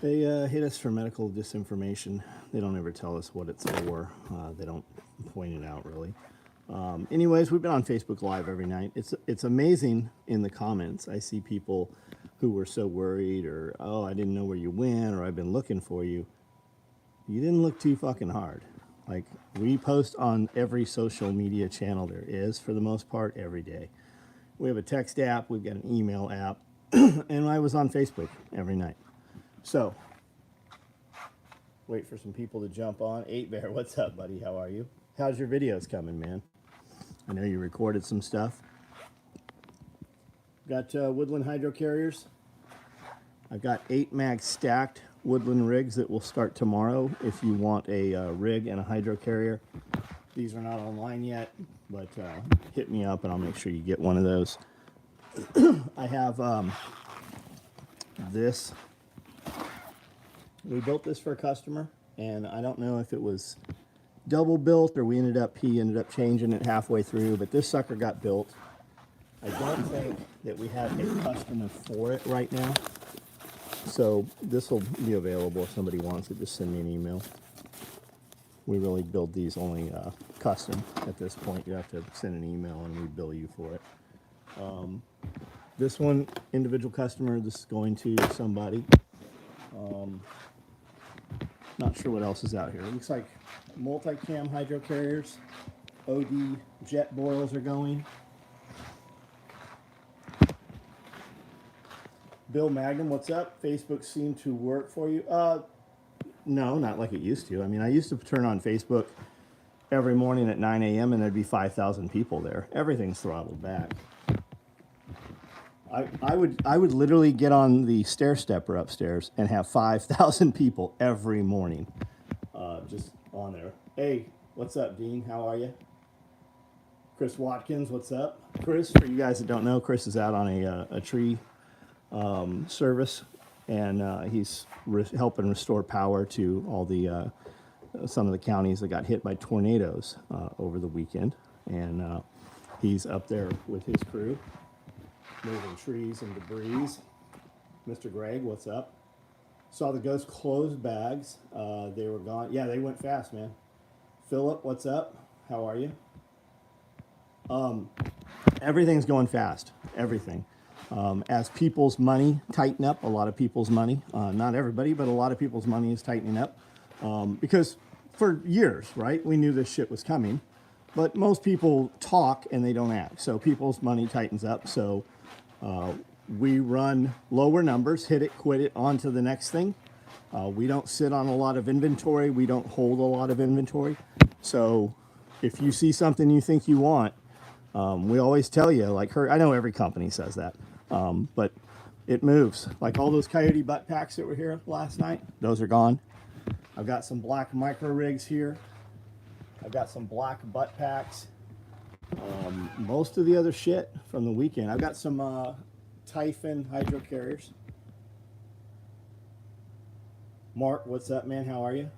They hit us for medical disinformation. They don't ever tell us what it's for. They don't point it out really. Anyways, we've been on Facebook Live every night. It's amazing in the comments. I see people who were so worried, or oh, I didn't know where you went, or I've been looking for you. You didn't look too fucking hard. Like, we post on every social media channel there is, for the most part, every day. We have a text app, we've got an email app, and I was on Facebook every night. So, wait for some people to jump on. 8Bear, what's up, buddy? How are you? How's your videos coming, man? I know you recorded some stuff. Got Woodland hydro carriers. I've got 8 mag stacked Woodland rigs that will start tomorrow if you want a rig and a hydro carrier. These are not online yet, but hit me up and I'll make sure you get one of those. I have this. We built this for a customer, and I don't know if it was double built or he ended up changing it halfway through, but this sucker got built. I don't think that we have a customer for it right now, so this will be available if somebody wants it. Just send me an email. We really build these only custom at this point. You have to send an email and we bill you for it. This one, individual customer, this is going to somebody. Not sure what else is out here. It looks like multi-cam hydro carriers. OD jet boils are going. Bill Magnum, what's up? Facebook seemed to work for you. No, not like it used to. I mean, I used to turn on Facebook every morning at 9 a.m. and there'd be 5,000 people there. Everything's throttled back. I would literally get on the stair stepper upstairs and have 5,000 people every morning just on there. Hey, what's up, Dean? How are you? Chris Watkins, what's up? Chris, for you guys that don't know, Chris is out on a tree service, and he's helping restore power to all the some of the counties that got hit by tornadoes over the weekend, and he's up there with his crew moving trees and debris. Mr. Greg, what's up? Saw the ghost closed bags. They were gone. Yeah, they went fast, man. Philip, what's up? How are you? Everything's going fast. Everything. As people's money tighten up, a lot of people's money, not everybody, but a lot of people's money is tightening up. Because for years, right, we knew this shit was coming. But most people talk and they don't act. So people's money tightens up. So we run lower numbers, hit it, quit it, on to the next thing. We don't sit on a lot of inventory. We don't hold a lot of inventory. So if you see something you think you want, we always tell you, like I know every company says that, but it moves. Like all those Coyote butt packs that were here last night, those are gone. I've got some black micro rigs here. I've got some black butt packs. Most of the other shit from the weekend. I've got some Typhon hydro carriers. Mark, what's up, man? How are you?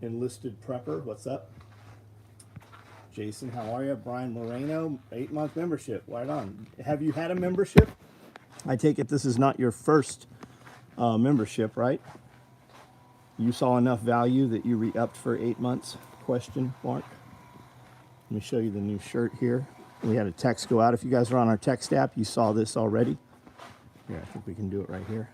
Enlisted prepper, what's up? Jason, how are you? Brian Moreno, 8-month membership. Right on. Have you had a membership? I take it this is not your first membership, right? You saw enough value that you re-upped for 8 months? Question mark. Let me show you the new shirt here. We had a text go out. If you guys are on our text app, you saw this already. Here, I think we can do it right here.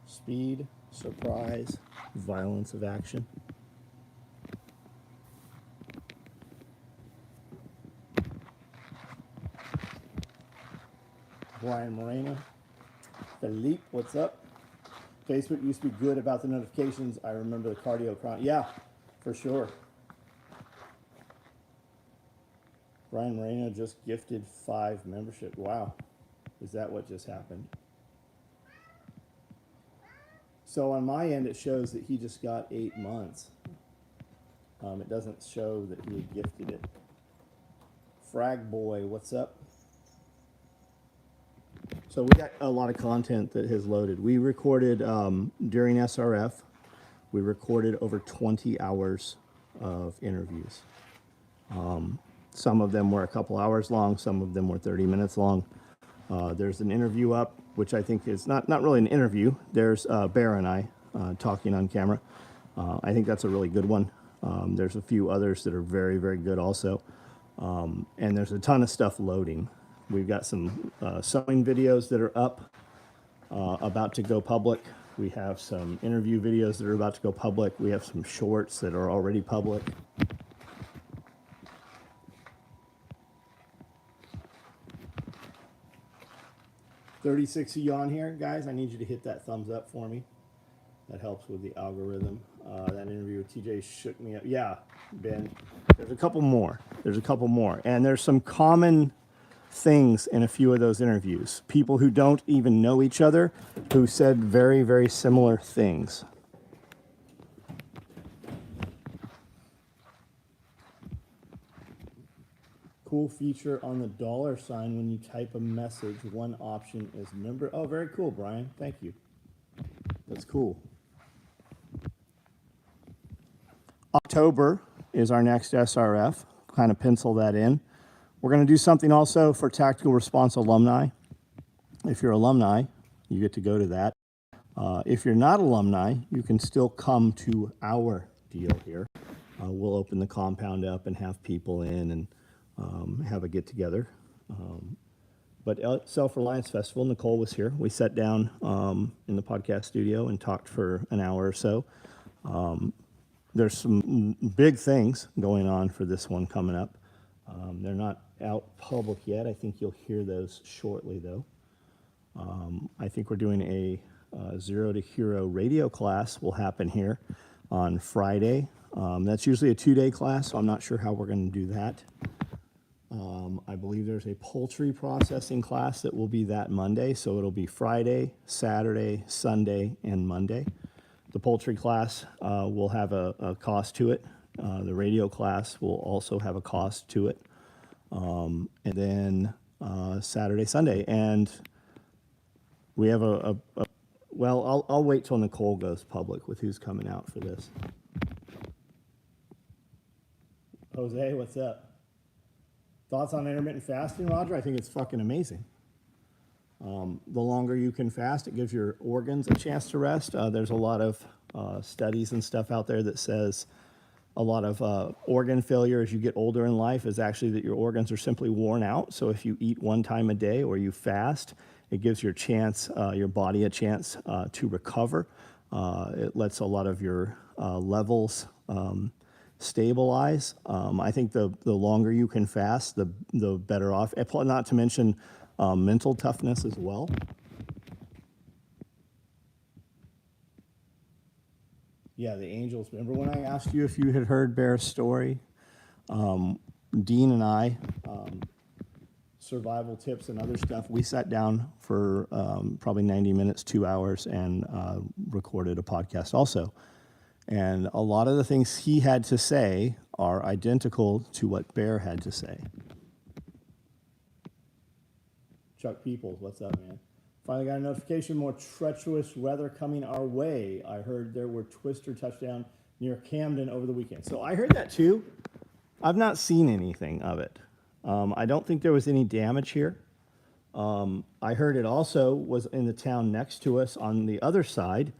Speed, surprise, violence of action. Brian Moreno. Philippe, what's up? Facebook used to be good about the notifications. I remember the cardio chron. Yeah, for sure. Brian Moreno just gifted 5 membership. Wow. Is that what just happened? So on my end, it shows that he just got 8 months. It doesn't show that he had gifted it. Frag Boy, what's up? So we got a lot of content that has loaded. We recorded during SRF. We recorded over 20 hours of interviews. Some of them were a couple hours long, some of them were 30 minutes long. There's an interview up, which I think is not really an interview. There's Bear and I talking on camera. I think that's a really good one. There's a few others that are very, very good also. And there's a ton of stuff loading. We've got some sewing videos that are up, about to go public. We have some interview videos that are about to go public. We have some shorts that are already public. $36 of you on here, guys. I need you to hit that thumbs up for me. That helps with the algorithm. That interview with TJ shook me up. Yeah, Ben. There's a couple more. And there's some common things in a few of those interviews. People who don't even know each other who said very, very similar things. Cool feature on the $sign when you type a message. One option is member. Oh, very cool, Brian. Thank you. That's cool. October is our next SRF. Kind of pencil that in. We're going to do something also for Tactical Response alumni. If you're alumni, you get to go to that. If you're not alumni, you can still come to our deal here. We'll open the compound up and have people in and have a get-together. But Self-Reliance Festival, Nicole was here. We sat down in the podcast studio and talked for an hour or so. There's some big things going on for this one coming up. They're not out public yet. I think you'll hear those shortly, though. I think we're doing a Zero to Hero radio class will happen here on Friday. That's usually a 2-day class, so I'm not sure how we're going to do that. I believe there's a poultry processing class that will be that Monday, so it'll be Friday, Saturday, Sunday, and Monday. The poultry class will have a cost to it. The radio class will also have a cost to it. And then Saturday, Sunday. And we have well, I'll wait till Nicole goes public with who's coming out for this. Jose, what's up? Thoughts on intermittent fasting, Roger? I think it's fucking amazing. The longer you can fast, it gives your organs a chance to rest. There's a lot of studies and stuff out there that says a lot of organ failure as you get older in life is actually that your organs are simply worn out. So if you eat one time a day or you fast, it gives your body a chance to recover. It lets a lot of your levels stabilize. I think the longer you can fast, the better off. Not to mention mental toughness as well. Yeah, the angels. Remember when I asked you if you had heard Bear's story? Dean and I, survival tips and other stuff, we sat down for probably 90 minutes, 2 hours, and recorded a podcast also. And a lot of the things he had to say are identical to what Bear had to say. Chuck Peoples, what's up, man? Finally got a notification, more treacherous weather coming our way. I heard there were twister touchdown near Camden over the weekend. So I heard that too. I've not seen anything of it. I don't think there was any damage here. I heard it also was in the town next to us on the other side,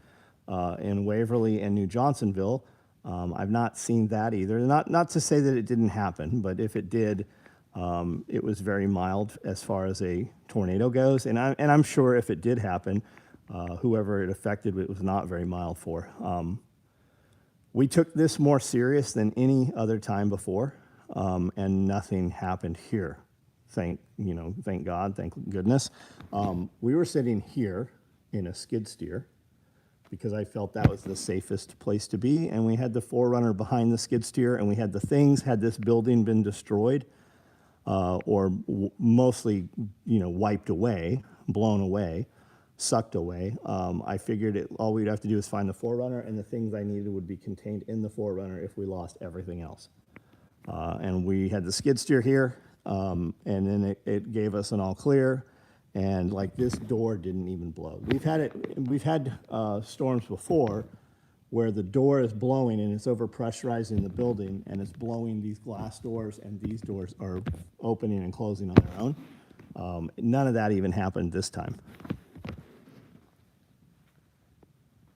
in Waverly and New Johnsonville. I've not seen that either. Not to say that it didn't happen, but if it did, it was very mild as far as a tornado goes. And I'm sure if it did happen, whoever it affected, it was not very mild for. We took this more serious than any other time before, and nothing happened here. Thank God, thank goodness. We were sitting here in a skid steer because I felt that was the safest place to be. And we had the Forerunner behind the skid steer, and we had the things, had this building been destroyed, or mostly, wiped away, blown away, sucked away. I figured all we'd have to do is find the Forerunner, and the things I needed would be contained in the Forerunner if we lost everything else. And we had the skid steer here, and then it gave us an all clear, and this door didn't even blow. We've had storms before where the door is blowing and it's over pressurizing the building and it's blowing these glass doors and these doors are opening and closing on their own. None of that even happened this time.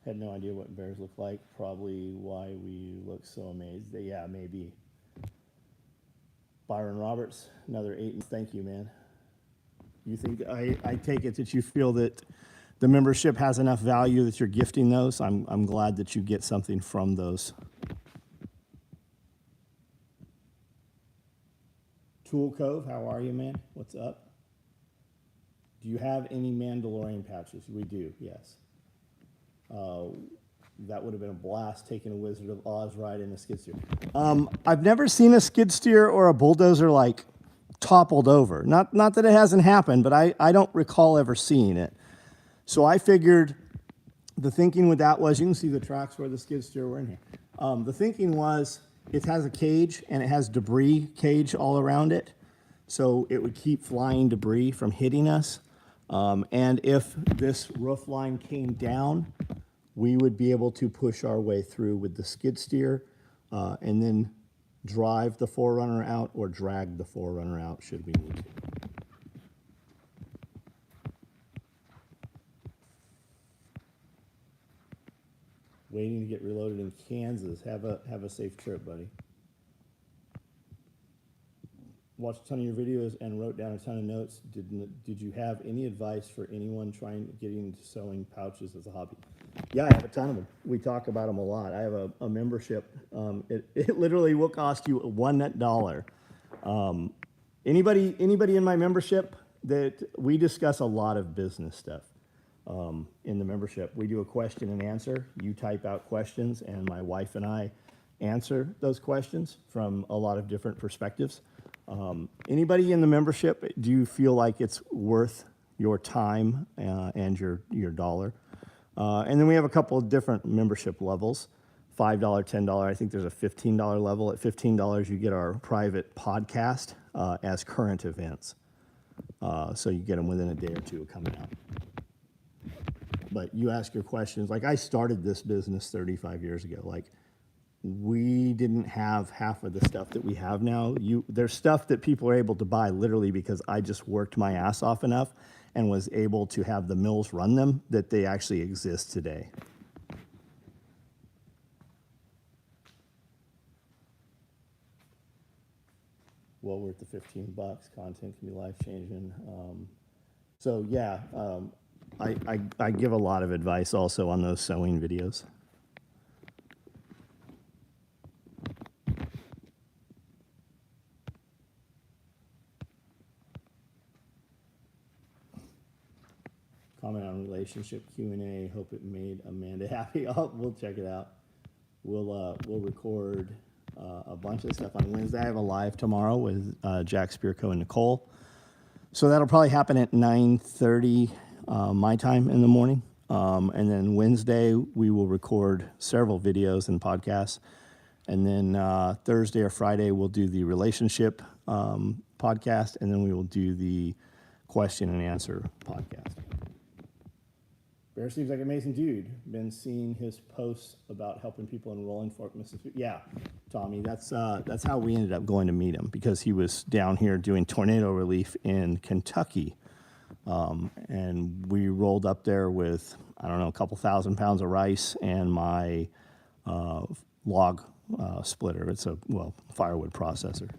Had no idea what bears look like. Probably why we look so amazed. Yeah, maybe. Byron Roberts, another 8. Thank you, man. You think I take it that you feel that the membership has enough value that you're gifting those? I'm glad that you get something from those. Tool Cove, how are you, man? What's up? Do you have any Mandalorian pouches? We do, yes. That would have been a blast taking a Wizard of Oz ride in a skid steer. I've never seen a skid steer or a bulldozer like toppled over. Not that it hasn't happened, but I don't recall ever seeing it. So I figured the thinking with that was, you can see the tracks where the skid steer were in here. The thinking was it has a cage and it has debris cage all around it. So it would keep flying debris from hitting us. And if this roof line came down, we would be able to push our way through with the skid steer and then drive the 4Runner out or drag the 4Runner out should we need to. Waiting to get reloaded in Kansas. Have a safe trip, buddy. Watched a ton of your videos and wrote down a ton of notes. Did you have any advice for anyone getting into sewing pouches as a hobby? Yeah, I have a ton of them. We talk about them a lot. I have a membership. It literally will cost you $1. Anybody in my membership, that we discuss a lot of business stuff. In the membership, we do a question and answer. You type out questions, and my wife and I answer those questions from a lot of different perspectives. Anybody in the membership, do you feel like it's worth your time and your dollar? And then we have a couple of different membership levels, $5, $10. I think there's a $15 level. At $15, you get our private podcast as current events. So you get them within a day or two of coming out. But you ask your questions. Like, I started this business 35 years ago. Like, we didn't have half of the stuff that we have now. There's stuff that people are able to buy literally because I just worked my ass off enough and was able to have the mills run them, that they actually exist today. Well worth the $15. Content can be life-changing. So yeah, I give a lot of advice also on those sewing videos. Comment on relationship Q&A. Hope it made Amanda happy. We'll check it out. We'll record a bunch of stuff on Wednesday. I have a live tomorrow with Jack Spirko and Nicole. So that'll probably happen at 9:30 my time in the morning. And then Wednesday, we will record several videos and podcasts. And then Thursday or Friday, we'll do the relationship podcast. And then we will do the question and answer podcast. Bear seems like an amazing dude. Been seeing his posts about helping people in Rolling Fork, Mississippi. Yeah, Tommy, that's how we ended up going to meet him, because he was down here doing tornado relief in Kentucky. And we rolled up there with, I don't know, a couple thousand pounds of rice and my log splitter. It's a, firewood processor.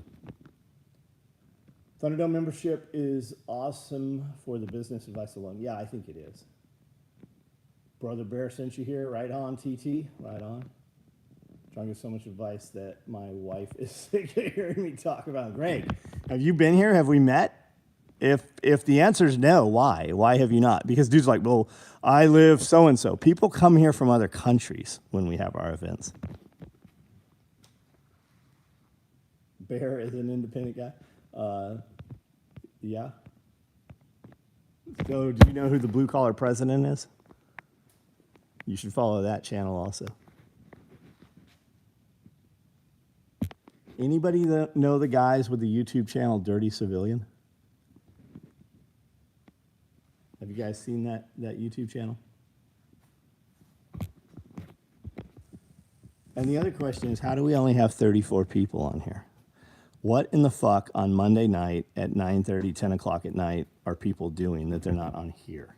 Thunderdome membership is awesome for the business advice alone. Yeah, I think it is. Brother Bear sent you here. Right on, TT. Right on. Trying to give so much advice that my wife is sick of hearing me talk about. Greg, have you been here? Have we met? If the answer is no, why? Why have you not? Because dude's like, well, I live so-and-so. People come here from other countries when we have our events. Bear is an independent guy. Yeah. So do you know who the blue collar president is? You should follow that channel also. Anybody that know the guys with the YouTube channel Dirty Civilian? Have you guys seen that YouTube channel? And the other question is, how do we only have 34 people on here? What in the fuck on Monday night at 9:30, 10 o'clock at night are people doing that they're not on here?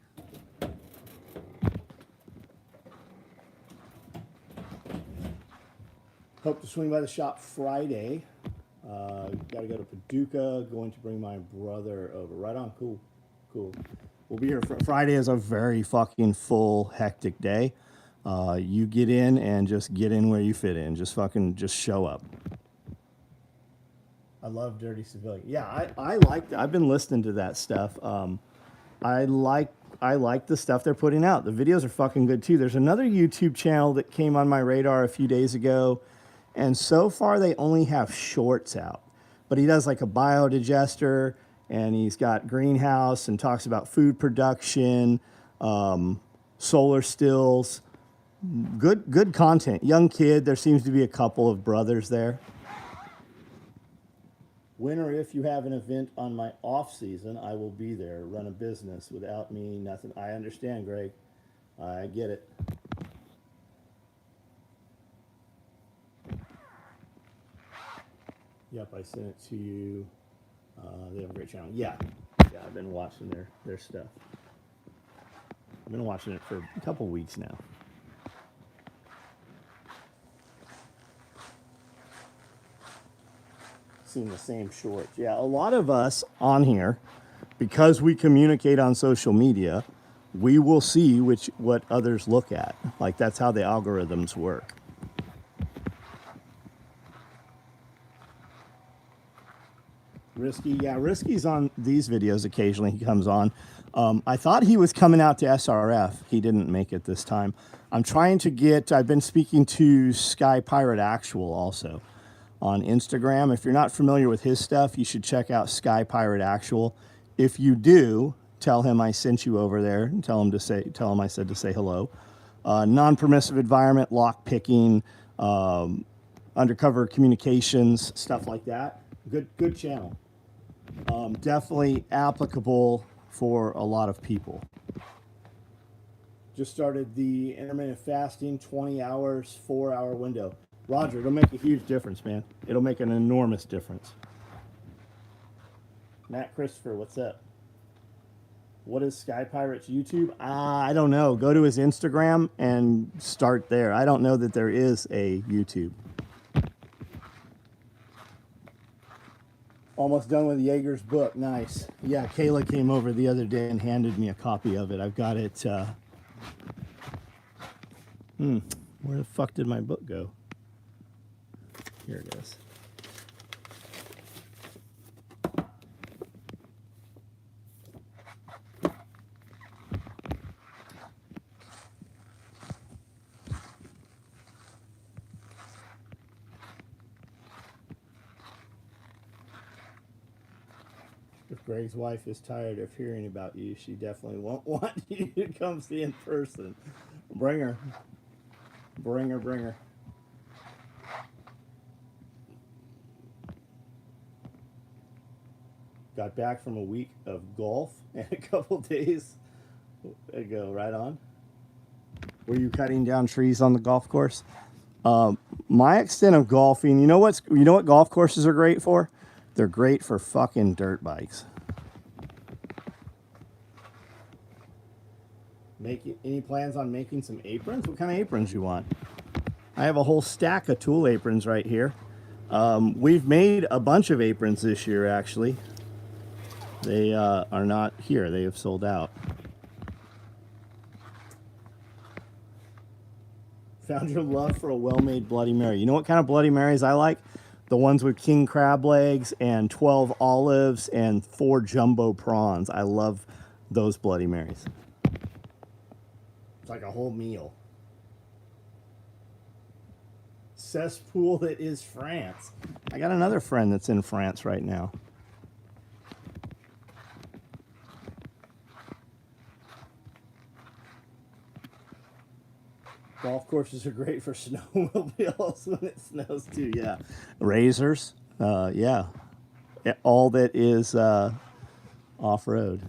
Hope to swing by the shop Friday. Got to go to Paducah. Going to bring my brother over. Right on. Cool. Cool. We'll be here. Friday is a very fucking full, hectic day. You get in and just get in where you fit in. Just show up. I love Dirty Civilian. Yeah, I like. I've been listening to that stuff. I like the stuff they're putting out. The videos are fucking good too. There's another YouTube channel that came on my radar a few days ago, and so far they only have shorts out. But he does like a biodigester, and he's got greenhouse and talks about food production, solar stills. Good content. Young kid. There seems to be a couple of brothers there. When or if you have an event on my off season, I will be there. Run a business. Without me, nothing. I understand, Greg. I get it. Yep, I sent it to you. They have a great channel. Yeah, I've been watching their stuff. I've been watching it for a couple weeks now. Seen the same shorts. Yeah, a lot of us on here, because we communicate on social media, we will see what others look at. Like, that's how the algorithms work. Risky, yeah, Risky's on these videos occasionally. He comes on. I thought he was coming out to SRF. He didn't make it this time. I've been speaking to Sky Pirate Actual also on Instagram. If you're not familiar with his stuff, you should check out Sky Pirate Actual. If you do, tell him I sent you over there and tell him I said to say hello. Non-permissive environment, lock picking, undercover communications, stuff like that. Good channel. Definitely applicable for a lot of people. Just started the intermittent fasting, 20 hours, 4-hour window. Roger, it'll make a huge difference, man. It'll make an enormous difference. Matt Christopher, what's up? What is Sky Pirate's YouTube? I don't know. Go to his Instagram and start there. I don't know that there is a YouTube. Almost done with Yeager's book. Nice. Yeah, Kayla came over the other day and handed me a copy of it. I've got it. Where the fuck did my book go? Here it is. If Greg's wife is tired of hearing about you, she definitely won't want you to come see in person. Bring her. Bring her, bring her. Got back from a week of golf and a couple days ago. Right on. Were you cutting down trees on the golf course? My extent of golfing, you know what golf courses are great for? They're great for fucking dirt bikes. Any plans on making some aprons? What kind of aprons you want? I have a whole stack of tool aprons right here. We've made a bunch of aprons this year, actually. They are not here. They have sold out. Found your love for a well-made Bloody Mary. You know what kind of Bloody Marys I like? The ones with king crab legs and 12 olives and 4 jumbo prawns. I love those Bloody Marys. It's like a whole meal. Cesspool that is France. I got another friend that's in France right now. Golf courses are great for snowmobiles when it snows too. Yeah, razors. Yeah, all that is off-road.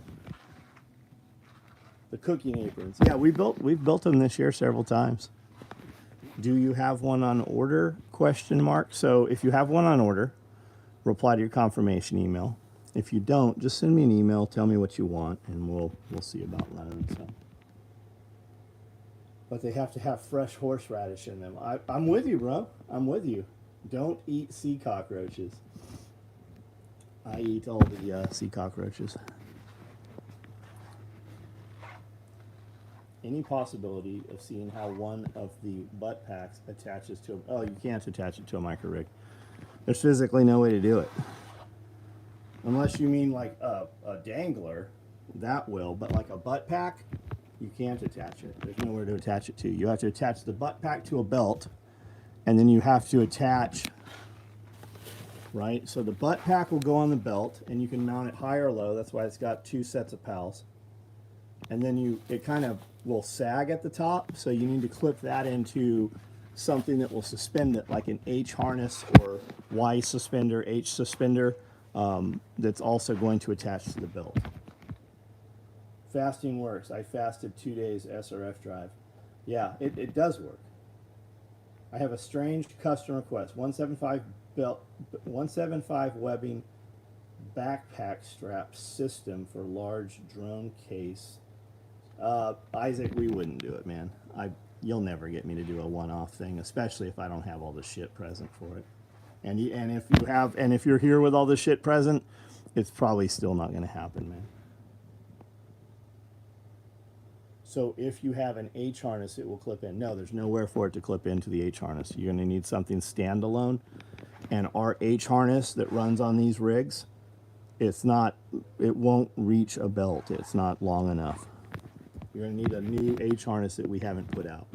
The cooking aprons. Yeah, we've built them this year several times. Do you have one on order? Question mark. So if you have one on order, reply to your confirmation email. If you don't, just send me an email, tell me what you want, and we'll see about letting them sell. But they have to have fresh horseradish in them. I'm with you, bro. I'm with you. Don't eat sea cockroaches. I eat all the sea cockroaches. Any possibility of seeing how one of the butt packs attaches to a... Oh, you can't attach it to a micro rig. There's physically no way to do it. Unless you mean like a dangler, that will. But like a butt pack, you can't attach it. There's nowhere to attach it to. You have to attach the butt pack to a belt, and then you have to attach... Right? So the butt pack will go on the belt, and you can mount it high or low. That's why it's got two sets of pals. And then it kind of will sag at the top, so you need to clip that into something that will suspend it, like an H harness or Y suspender, H suspender, that's also going to attach to the belt. Fasting works. I fasted 2 days SRF drive. Yeah, it does work. I have a strange custom request. 175 webbing backpack strap system for large drone case. Isaac, we wouldn't do it, man. You'll never get me to do a one-off thing, especially if I don't have all the shit present for it. And if you're here with all the shit present, it's probably still not going to happen, man. So if you have an H harness, it will clip in. No, there's nowhere for it to clip into the H harness. You're going to need something standalone. And our H harness that runs on these rigs, it won't reach a belt. It's not long enough. You're going to need a new H harness that we haven't put out.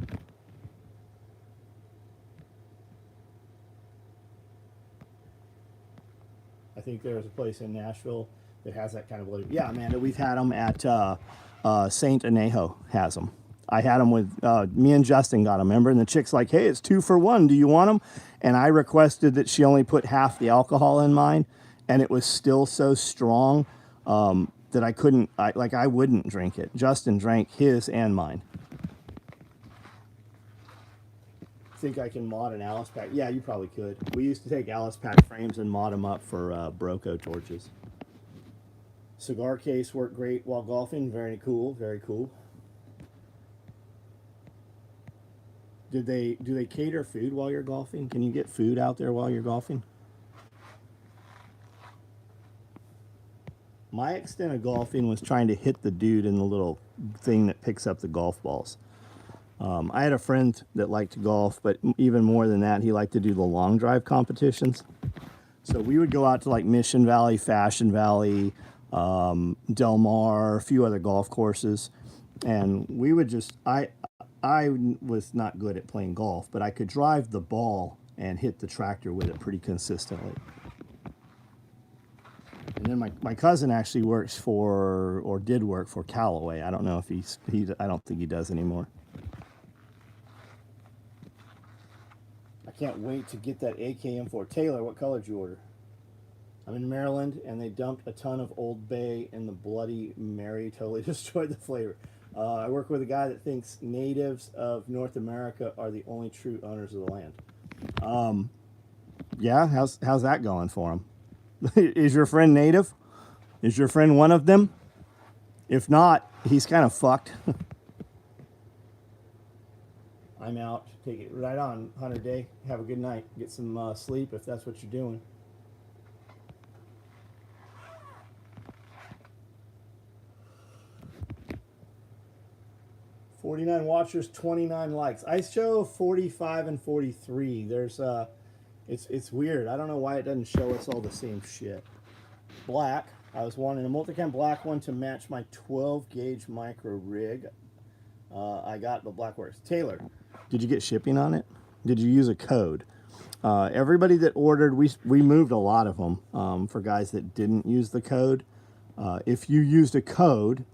I think there's a place in Nashville that has that kind of load. Yeah, Amanda, we've had them at St. Anejo has them. I had them with, me and Justin got them, remember? And the chick's like, hey, it's 2 for 1. Do you want them? And I requested that she only put half the alcohol in mine, and it was still so strong that I wouldn't drink it. Justin drank his and mine. Think I can mod an Alice pack? Yeah, you probably could. We used to take Alice pack frames and mod them up for Broco torches. Cigar case worked great while golfing. Very cool, very cool. Do they cater food while you're golfing? Can you get food out there while you're golfing? My extent of golfing was trying to hit the dude in the little thing that picks up the golf balls. I had a friend that liked to golf, but even more than that, he liked to do the long drive competitions. So we would go out to like Mission Valley, Fashion Valley, Del Mar, a few other golf courses, and we would just, I was not good at playing golf, but I could drive the ball and hit the tractor with it pretty consistently. And then my cousin actually works for, or did work for Callaway. I don't know if I don't think he does anymore. I can't wait to get that AKM4. Taylor, what color did you order? I'm in Maryland, and they dumped a ton of Old Bay, and the Bloody Mary totally destroyed the flavor. I work with a guy that thinks natives of North America are the only true owners of the land. Yeah, how's that going for him? Is your friend native? Is your friend one of them? If not, he's kind of fucked. I'm out. Take it right on, Hunter Day. Have a good night. Get some sleep if that's what you're doing. $49 watchers, 29 likes. I show 45 and 43. There's it's weird. I don't know why it doesn't show us all the same shit. Black. I was wanting a multicam black one to match my 12 gauge micro rig. I got the black works. Taylor, did you get shipping on it? Did you use a code? Everybody that ordered, we moved a lot of them for guys that didn't use the code. If you used a code,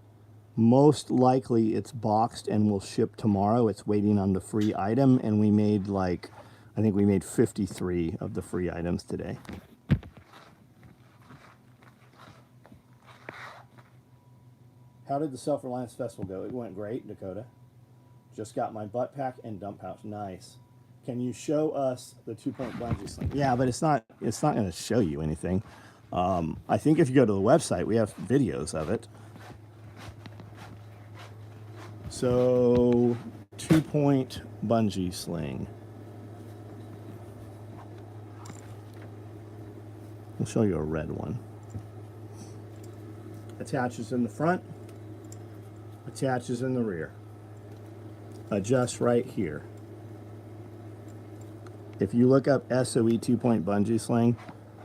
most likely it's boxed and will ship tomorrow. It's waiting on the free item, and we made I think we made 53 of the free items today. How did the Self-Reliance Festival go? It went great, Dakota. Just got my butt pack and dump pouch. Nice. Can you show us the 2-point bungee sling? Yeah, but it's not going to show you anything. I think if you go to the website, we have videos of it. So 2-point bungee sling. I'll show you a red one. Attaches in the front, attaches in the rear. Adjusts right here. If you look up SOE 2-point bungee sling,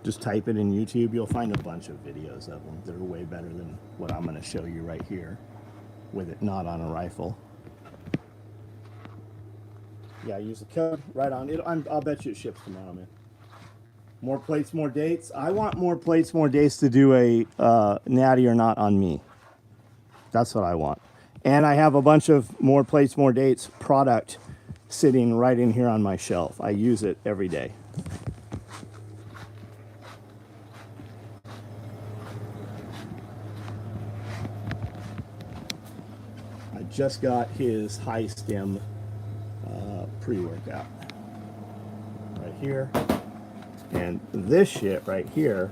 just type it in YouTube, you'll find a bunch of videos of them that are way better than what I'm going to show you right here with it not on a rifle. Yeah, use the code right on it. I'll bet you it ships tomorrow, man. More plates, more dates. I want more plates, more dates to do a natty or not on me. That's what I want. And I have a bunch of more plates, more dates product sitting right in here on my shelf. I use it every day. I just got his high stem pre-workout right here. And this shit right here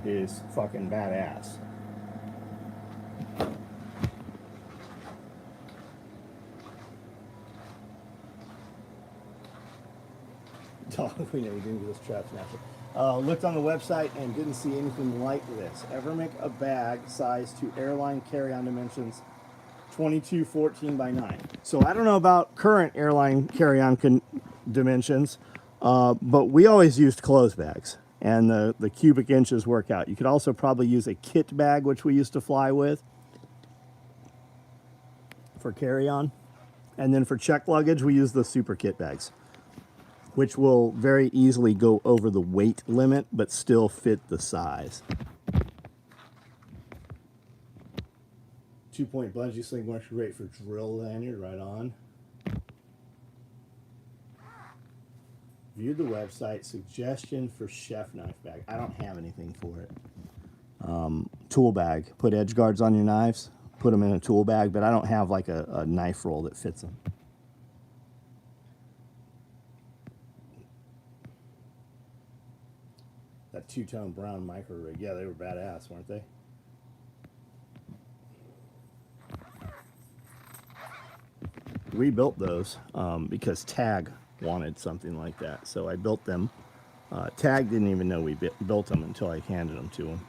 is fucking badass. We know we didn't do this trap snatcher. Looked on the website and didn't see anything like this. Evermic a bag size to airline carry-on dimensions 2214 by 9. So I don't know about current airline carry-on dimensions, but we always used clothes bags, and the cubic inches work out. You could also probably use a kit bag, which we used to fly with for carry-on. And then for check luggage, we use the super kit bags, which will very easily go over the weight limit, but still fit the size. 2-point bungee sling works great for drill lanyard, right on. Viewed the website, suggestion for chef knife bag. I don't have anything for it. Tool bag, put edge guards on your knives, put them in a tool bag, but I don't have like a knife roll that fits them. That two-tone brown micro rig. Yeah, they were badass, weren't they? We built those because Tag wanted something like that. So I built them. Tag didn't even know we built them until I handed them to him.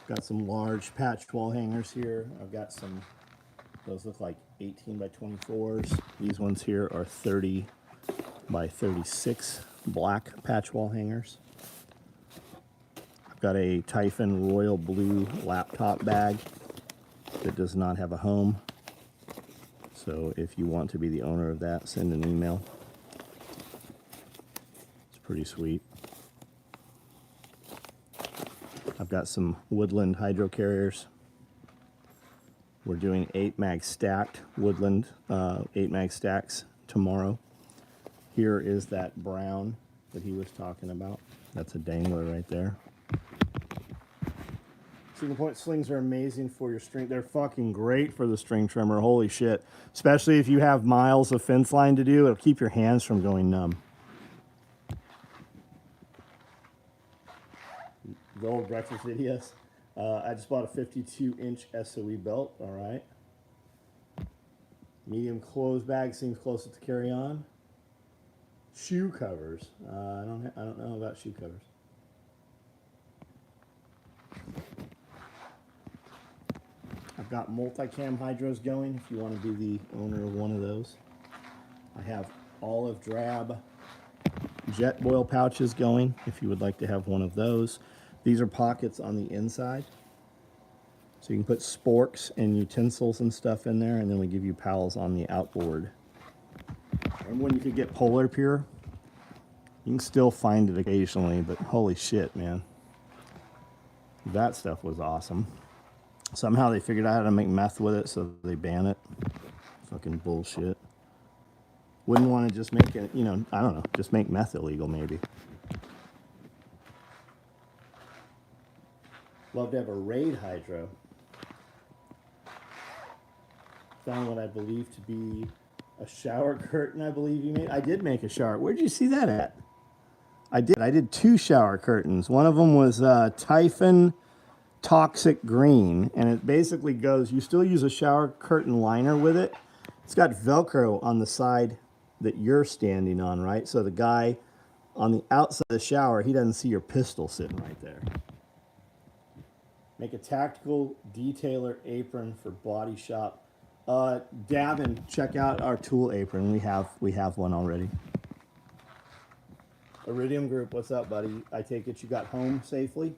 Got some large patch wall hangers here. I've got some, those look like 18 by 24s. These ones here are 30 by 36 black patch wall hangers. I've got a Typhon Royal Blue laptop bag that does not have a home. So if you want to be the owner of that, send an email. It's pretty sweet. I've got some Woodland hydro carriers. We're doing 8 mag stacked Woodland 8 mag stacks tomorrow. Here is that brown that he was talking about. That's a dangler right there. Single point slings are amazing for your string. They're fucking great for the string trimmer. Holy shit. Especially if you have miles of fence line to do, it'll keep your hands from going numb. The old breakfast videos. I just bought a 52-inch SOE belt. All right. Medium clothes bag seems closer to carry on. Shoe covers. I don't know about shoe covers. I've got multicam hydros going if you want to be the owner of one of those. I have olive drab jet boil pouches going if you would like to have one of those. These are pockets on the inside. So you can put sporks and utensils and stuff in there, and then we give you pals on the outboard. And when you could get Polar Pure, you can still find it occasionally, but holy shit, man. That stuff was awesome. Somehow they figured out how to make meth with it, so they ban it. Fucking bullshit. Wouldn't want to just make it, I don't know, just make meth illegal maybe. Love to have a Raid hydro. Found what I believe to be a shower curtain, I believe you made. I did make a shower. Where'd you see that at? I did 2 shower curtains. One of them was Typhon Toxic Green, and it basically goes, you still use a shower curtain liner with it. It's got Velcro on the side that you're standing on, right? So the guy on the outside of the shower, he doesn't see your pistol sitting right there. Make a tactical detailer apron for body shop. Davin, check out our tool apron. We have one already. Iridium Group, what's up, buddy? I take it you got home safely?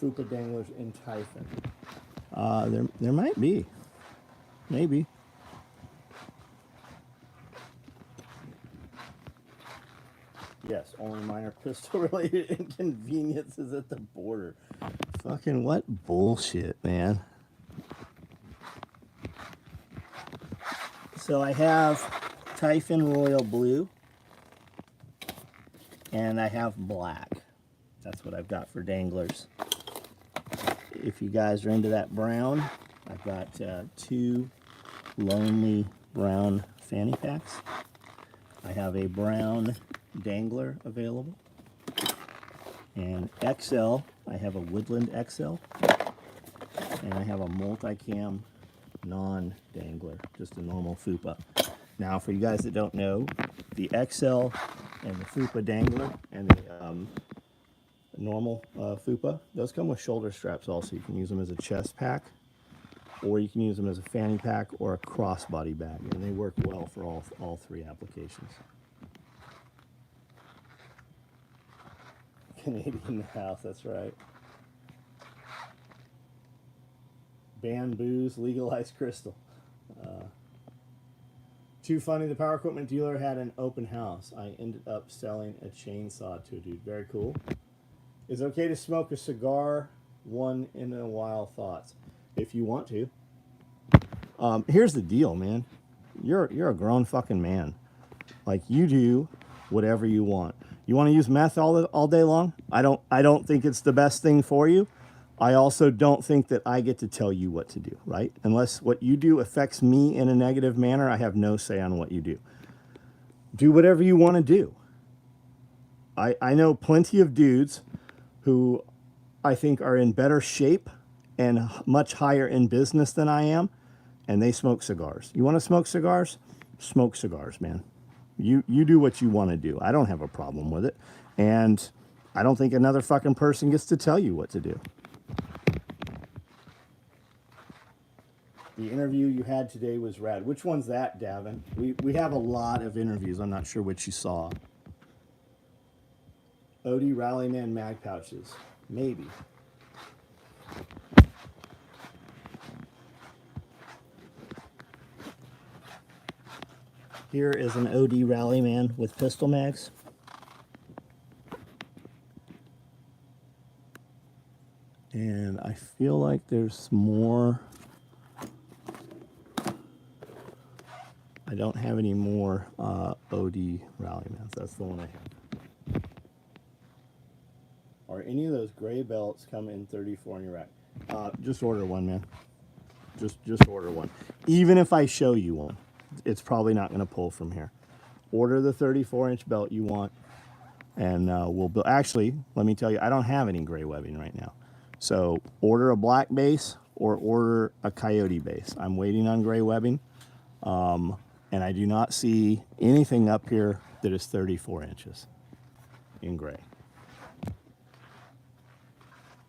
Fupa danglers in Typhon. There might be. Maybe. Yes, only minor pistol-related inconveniences at the border. Fucking what bullshit, man. So I have Typhon Royal Blue, and I have black. That's what I've got for danglers. If you guys are into that brown, I've got 2 Lonely brown fanny packs. I have a brown dangler available. And XL, I have a Woodland XL. And I have a multicam non-dangler, just a normal FUPA. Now, for you guys that don't know, the XL and the FUPA dangler and the normal FUPA, those come with shoulder straps also. You can use them as a chest pack, or you can use them as a fanny pack or a crossbody bag, and they work well for all 3 applications. Canadian in the house, that's right. Ban booze, legalize crystal. Too funny, the power equipment dealer had an open house. I ended up selling a chainsaw to a dude. Very cool. Is it okay to smoke a cigar? One in a while, thoughts. If you want to. Here's the deal, man. You're a grown fucking man. Like, you do whatever you want. You want to use meth all day long? I don't think it's the best thing for you. I also don't think that I get to tell you what to do, right? Unless what you do affects me in a negative manner, I have no say on what you do. Do whatever you want to do. I know plenty of dudes who I think are in better shape and much higher in business than I am, and they smoke cigars. You want to smoke cigars? Smoke cigars, man. You do what you want to do. I don't have a problem with it. And I don't think another fucking person gets to tell you what to do. The interview you had today was rad. Which one's that, Davin? We have a lot of interviews. I'm not sure which you saw. Odie Rallyman mag pouches. Maybe. Here is an OD Rallyman with pistol mags. And I feel like there's more. I don't have any more OD Rallymans. That's the one I have. Are any of those gray belts come in 34 in your rack? Just order one, man. Just order one. Even if I show you one, it's probably not going to pull from here. Order the 34-inch belt you want, and we'll build. Actually, let me tell you, I don't have any gray webbing right now. So order a black base or order a coyote base. I'm waiting on gray webbing, and I do not see anything up here that is 34 inches in gray.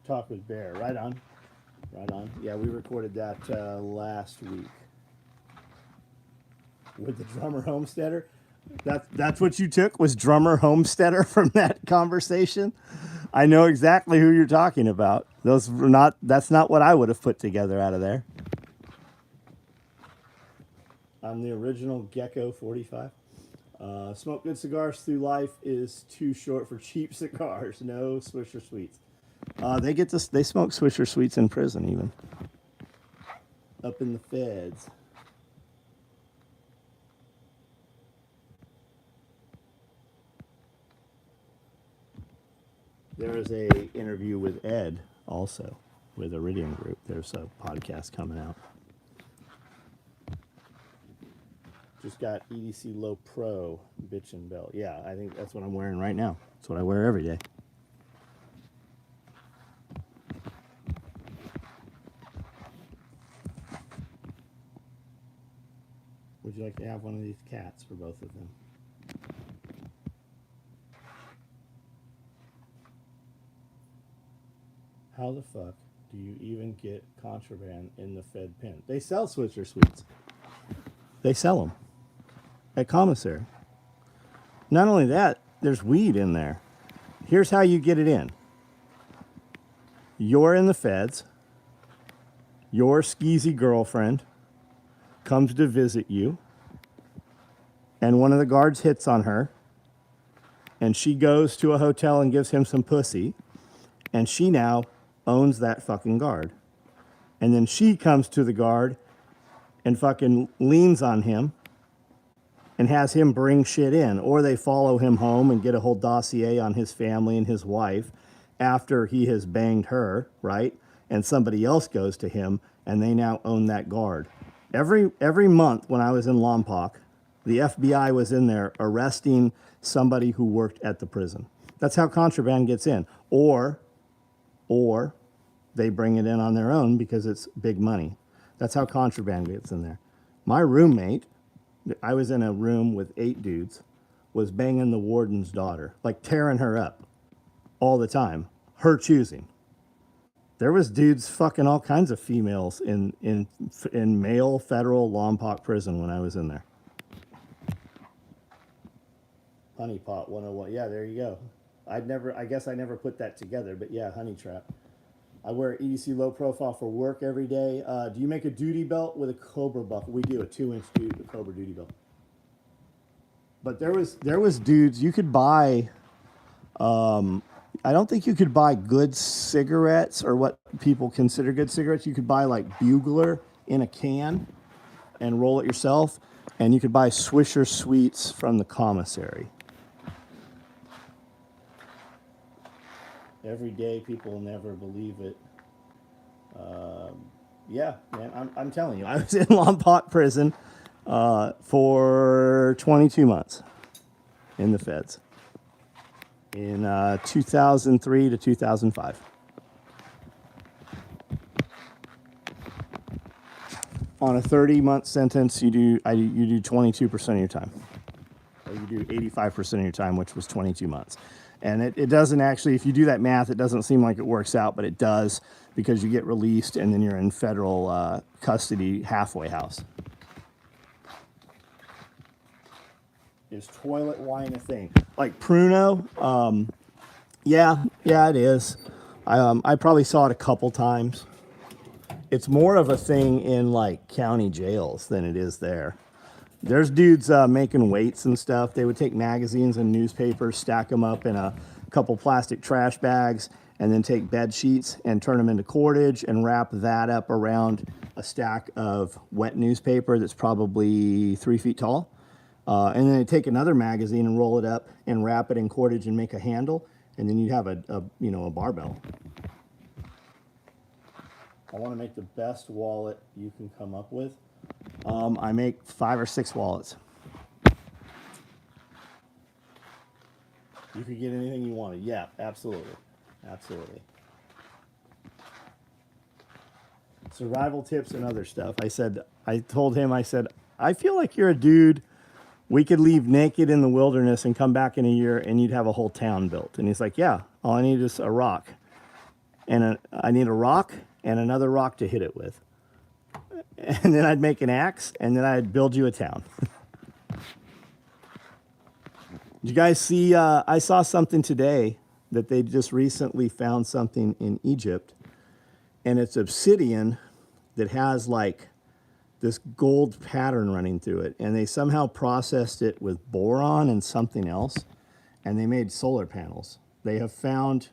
Talk with Bear, right on. Right on. Yeah, we recorded that last week with the drummer Homesteader. That's what you took, was drummer Homesteader from that conversation. I know exactly who you're talking about. Those were not. That's not what I would have put together out of there. I'm the original Gecko 45. Smoke good cigars through life is too short for cheap cigars. No Swisher Sweets. They get this. They smoke Swisher Sweets in prison, even up in the feds. There is a interview with Ed also with Iridium Group. There's a podcast coming out. Just got EDC Low Pro bitchin' belt. Yeah, I think that's what I'm wearing right now. That's what I wear every day. Would you like to have one of these cats for both of them? How the fuck do you even get contraband in the Fed pen? They sell Swisher Sweets. They sell them at commissary. Not only that, there's weed in there. Here's how you get it in. You're in the feds. Your skeezy girlfriend comes to visit you, and one of the guards hits on her, and she goes to a hotel and gives him some pussy, and she now owns that fucking guard. And then she comes to the guard and fucking leans on him and has him bring shit in. Or they follow him home and get a whole dossier on his family and his wife after he has banged her, right? And somebody else goes to him and they now own that guard. Every month when I was in Lompoc, the FBI was in there arresting somebody who worked at the prison. That's how contraband gets in. Or they bring it in on their own because it's big money. That's how contraband gets in there. My roommate, I was in a room with 8 dudes, was banging the warden's daughter, like tearing her up all the time, her choosing. There was dudes fucking all kinds of females in male federal Lompoc prison when I was in there. Honeypot 101. Yeah, there you go. I guess I never put that together, but yeah, honey trap. I wear EDC low profile for work every day. Do you make a duty belt with a Cobra buckle? We do, a 2-inch Cobra duty belt. But there was dudes you could buy. I don't think you could buy good cigarettes or what people consider good cigarettes. You could buy like Bugler in a can and roll it yourself, and you could buy Swisher Sweets from the commissary. Every day, people never believe it. Yeah, man, I'm telling you, I was in Lompoc prison for 22 months in the feds in 2003 to 2005. On a 30-month sentence, you do 22% of your time, or you do 85% of your time, which was 22 months. And it doesn't actually, if you do that math, it doesn't seem like it works out, but it does, because you get released and then you're in federal custody halfway house. Is toilet wine a thing? Like Pruno? Yeah, it is. I probably saw it a couple times. It's more of a thing in like county jails than it is there. There's dudes making weights and stuff. They would take magazines and newspapers, stack them up in a couple plastic trash bags, and then take bed sheets and turn them into cordage and wrap that up around a stack of wet newspaper that's probably 3 feet tall. And then they take another magazine and roll it up and wrap it in cordage and make a handle, and then you have a barbell. I want to make the best wallet you can come up with. I make 5 or 6 wallets. You could get anything you wanted. Yeah, absolutely. Absolutely. Survival tips and other stuff. I told him, I feel like you're a dude we could leave naked in the wilderness and come back in a year and you'd have a whole town built. And he's like, yeah, all I need is a rock. And I need a rock and another rock to hit it with. And then I'd make an axe, and then I'd build you a town. Did you guys see? I saw something today that they just recently found something in Egypt, and it's obsidian that has like this gold pattern running through it, and they somehow processed it with boron and something else, and they made solar panels. They have found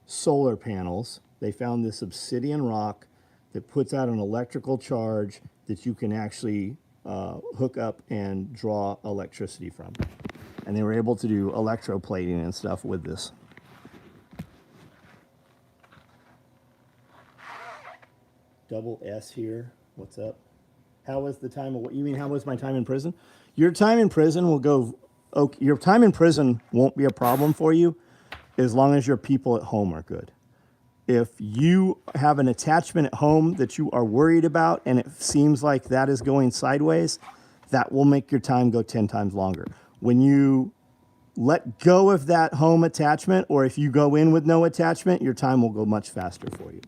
solar panels. They found this obsidian rock that puts out an electrical charge that you can actually hook up and draw electricity from. And they were able to do electroplating and stuff with this. Double S here. What's up? How was the time? You mean how was my time in prison? Your time in prison will go. Okay, your time in prison won't be a problem for you as long as your people at home are good. If you have an attachment at home that you are worried about and it seems like that is going sideways, that will make your time go 10 times longer. When you let go of that home attachment, or if you go in with no attachment, your time will go much faster for you.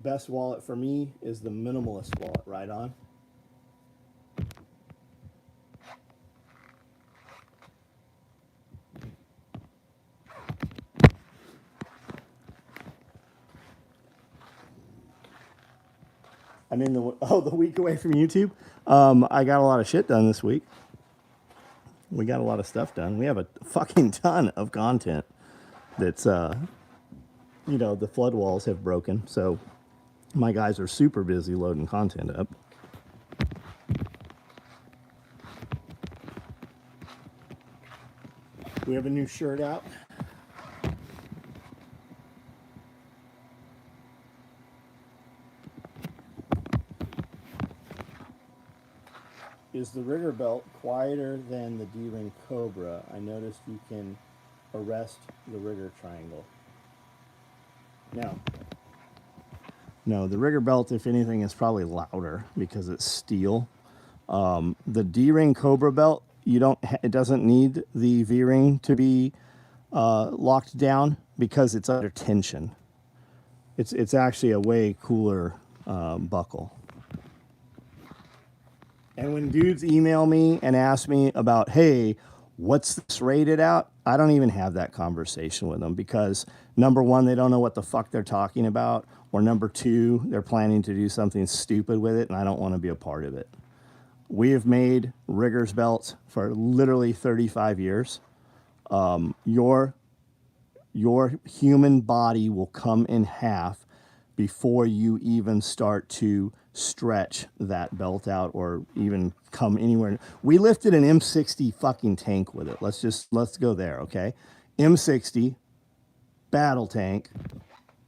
Best wallet for me is the minimalist wallet, right on. I'm in the week away from YouTube. I got a lot of shit done this week. We got a lot of stuff done. We have a fucking ton of content that's, the flood walls have broken. So my guys are super busy loading content up. We have a new shirt out. Is the rigger belt quieter than the D-ring Cobra? I noticed you can arrest the rigger triangle. No, the rigger belt, if anything, is probably louder because it's steel. The D-ring Cobra belt, it doesn't need the V-ring to be locked down because it's under tension. It's actually a way cooler buckle. And when dudes email me and ask me about, hey, what's this rated out? I don't even have that conversation with them because, number one, they don't know what the fuck they're talking about. Or number two, they're planning to do something stupid with it, and I don't want to be a part of it. We have made riggers belts for literally 35 years. Your human body will come in half before you even start to stretch that belt out or even come anywhere. We lifted an M60 fucking tank with it. Let's go there, okay? M60 battle tank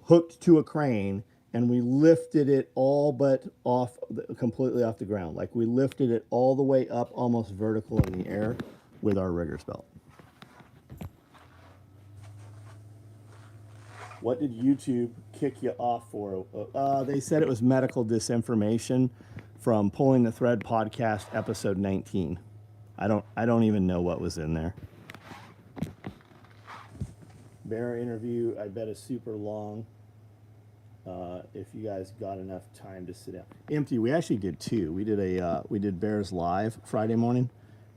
hooked to a crane, and we lifted it all but completely off the ground. Like we lifted it all the way up almost vertical in the air with our riggers belt. What did YouTube kick you off for? They said it was medical disinformation from Pulling the Thread podcast episode 19. I don't even know what was in there. Bear interview, I bet, is super long. If you guys got enough time to sit down. Empty. We actually did two. We did Bears Live Friday morning,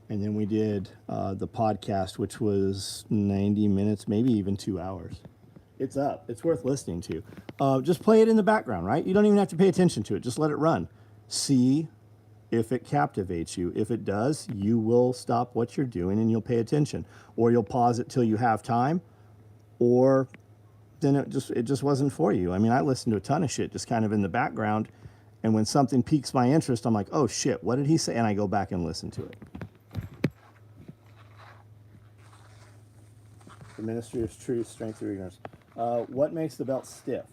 and then we did the podcast, which was 90 minutes, maybe even 2 hours. It's up. It's worth listening to. Just play it in the background, right? You don't even have to pay attention to it. Just let it run. See if it captivates you. If it does, you will stop what you're doing and you'll pay attention. Or you'll pause it till you have time. Or then it just wasn't for you. I mean, I listened to a ton of shit just kind of in the background. And when something piques my interest, I'm like, oh shit, what did he say? And I go back and listen to it. The Ministry of Truth, Strength Through Ignorance. What makes the belt stiff?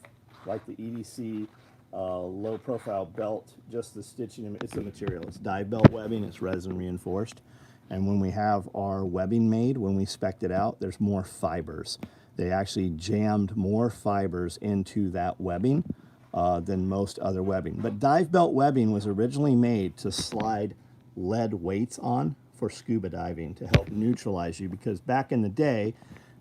Like the EDC low profile belt, just the stitching, it's the material. It's dive belt webbing, it's resin reinforced. And when we have our webbing made, when we spec'd it out, there's more fibers. They actually jammed more fibers into that webbing than most other webbing. But dive belt webbing was originally made to slide lead weights on for scuba diving to help neutralize you, because back in the day,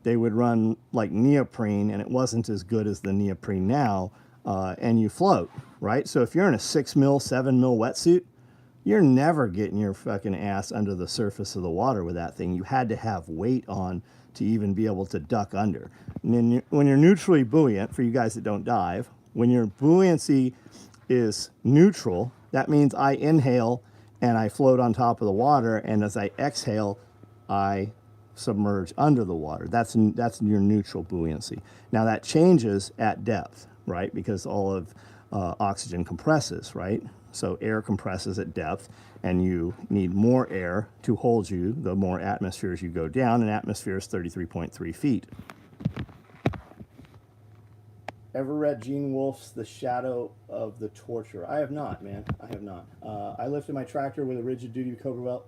they would run like neoprene, and it wasn't as good as the neoprene now, and you float, right? So if you're in a 6 mil, 7 mil wetsuit, you're never getting your fucking ass under the surface of the water with that thing. You had to have weight on to even be able to duck under. And then when you're neutrally buoyant, for you guys that don't dive, when your buoyancy is neutral, that means I inhale and I float on top of the water, and as I exhale, I submerge under the water. That's your neutral buoyancy. Now that changes at depth, right? Because all of oxygen compresses, right? So air compresses at depth, and you need more air to hold you the more atmospheres you go down, and atmosphere is 33.3 feet. Ever read Gene Wolfe's The Shadow of the Torturer? I have not, man. I have not. I lifted my tractor with a rigid duty Cobra belt.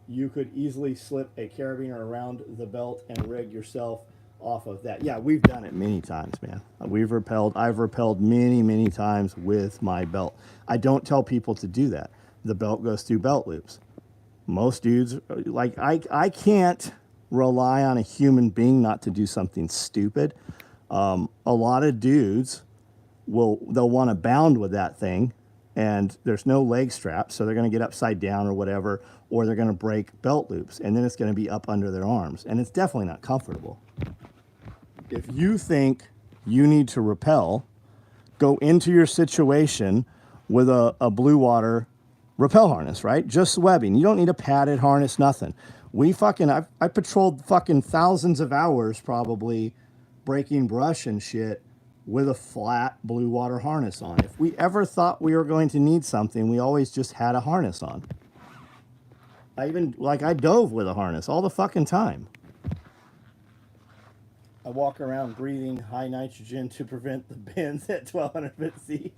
You could easily slip a carabiner around the belt and rig yourself off of that. Yeah, we've done it many times, man. I've rappelled many, many times with my belt. I don't tell people to do that. The belt goes through belt loops. Most dudes, like I can't rely on a human being not to do something stupid. A lot of dudes they'll want to bound with that thing, and there's no leg strap, so they're going to get upside down or whatever, or they're going to break belt loops, and then it's going to be up under their arms, and it's definitely not comfortable. If you think you need to rappel, go into your situation with a blue water rappel harness, right? Just webbing. You don't need a padded harness, nothing. I patrolled fucking thousands of hours probably breaking brush and shit with a flat blue water harness on. If we ever thought we were going to need something, we always just had a harness on. I dove with a harness all the fucking time. I walk around breathing high nitrogen to prevent the bends at 1200 feet.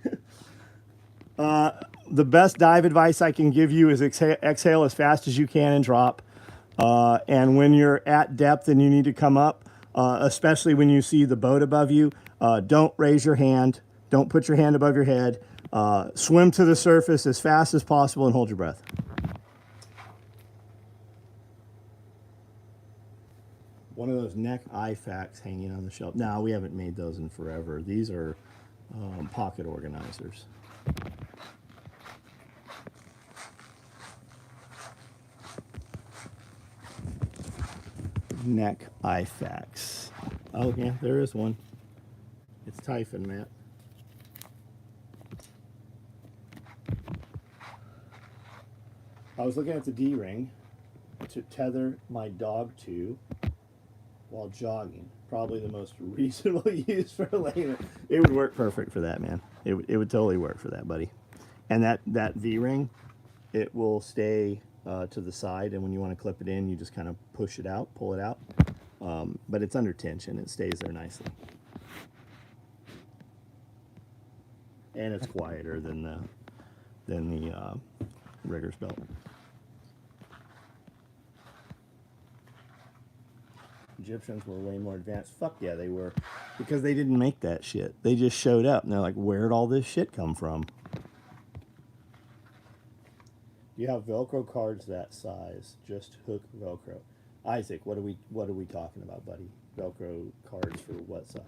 The best dive advice I can give you is exhale as fast as you can and drop. And when you're at depth and you need to come up, especially when you see the boat above you, don't raise your hand. Don't put your hand above your head. Swim to the surface as fast as possible and hold your breath. One of those neck IFAKs hanging on the shelf. No, we haven't made those in forever. These are pocket organizers. Neck IFAKs. Oh yeah, there is one. It's Typhon, Matt. I was looking at the D-ring to tether my dog to while jogging. Probably the most reasonable use for a layman. It would work perfect for that, man. It would totally work for that, buddy. And that V-ring, it will stay to the side, and when you want to clip it in, you just kind of push it out, pull it out. But it's under tension. It stays there nicely. And it's quieter than the rigger's belt. Egyptians were way more advanced. Fuck yeah, they were. Because they didn't make that shit. They just showed up, and they're like, where'd all this shit come from? You have Velcro cards that size. Just hook Velcro. Isaac, what are we talking about, buddy? Velcro cards for what size?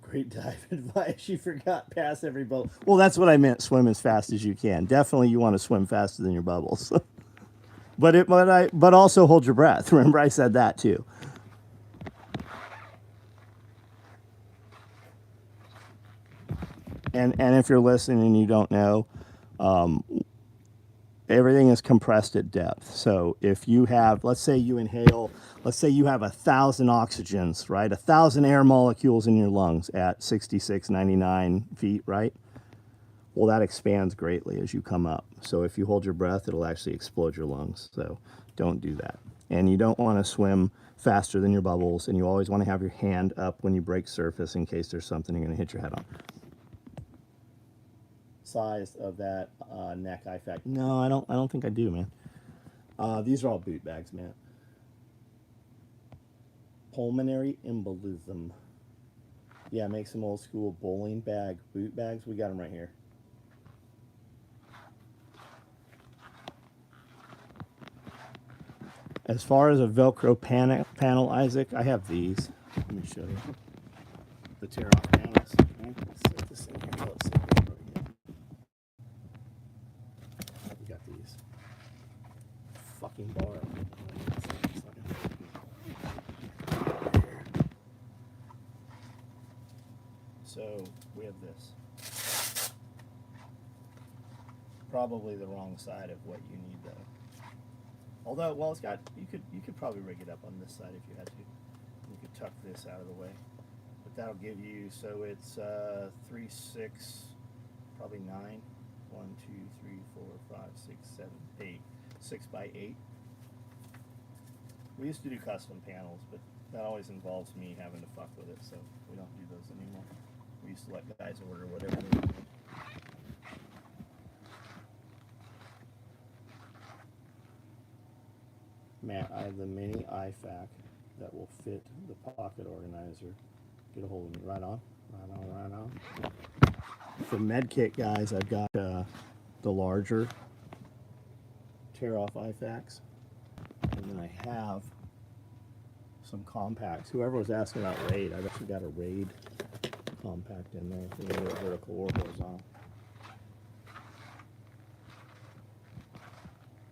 Great dive advice. You forgot pass every boat. Well, that's what I meant. Swim as fast as you can. Definitely, you want to swim faster than your bubbles. But also hold your breath. Remember, I said that too. And if you're listening and you don't know, everything is compressed at depth. So if you have, let's say you inhale, let's say you have 1,000 oxygens, right? 1,000 air molecules in your lungs at 66, 99 feet, right? Well, that expands greatly as you come up. So if you hold your breath, it'll actually explode your lungs. So don't do that. And you don't want to swim faster than your bubbles. And you always want to have your hand up when you break surface in case there's something you're going to hit your head on. Size of that neck IFAK? No, I don't think I do, man. These are all boot bags, man. Pulmonary embolism. Yeah, make some old school bowling bag boot bags. We got them right here. As far as a Velcro panel, Isaac, I have these. Let me show you. The tear off panels. Okay, let's set this in here. Let's see. We got these. Fucking bar. So we have this. Probably the wrong side of what you need though. Although, well, it's got, you could probably rig it up on this side if you had to. You could tuck this out of the way. But that'll give you, so it's 3, 6, probably 9. 1, 2, 3, 4, 5, 6, 7, 8. 6 by 8. We used to do custom panels, but that always involves me having to fuck with it, so we don't do those anymore. We used to let guys order whatever they wanted. Matt, I have the mini IFAC that will fit the pocket organizer. Get a hold of me. Right on. Right on, right on. For medkit guys, I've got the larger tear-off IFACs. And then I have some compacts. Whoever was asking about RAID, I've actually got a RAID compact in there, either vertical or horizontal.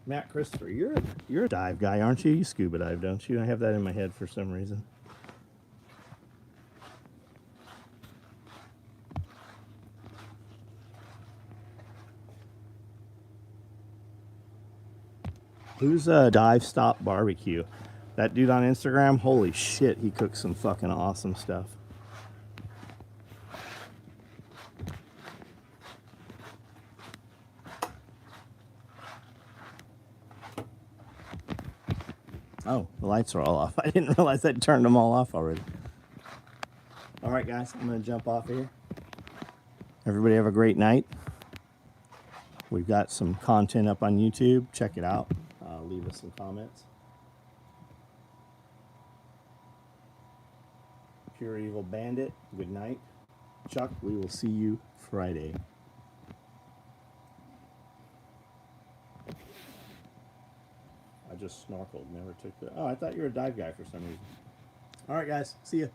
Matt Christopher, you're a dive guy, aren't you? You scuba dive, don't you? I have that in my head for some reason. Who's Dive Stop Barbecue? That dude on Instagram, holy shit, he cooks some fucking awesome stuff. Oh, the lights are all off. I didn't realize I turned them all off already. All right, guys, I'm going to jump off here. Everybody have a great night. We've got some content up on YouTube. Check it out. Leave us some comments. Pure Evil Bandit, good night. Chuck, we will see you Friday. I just snorkeled, never took the... Oh, I thought you were a dive guy for some reason. All right, guys, see ya.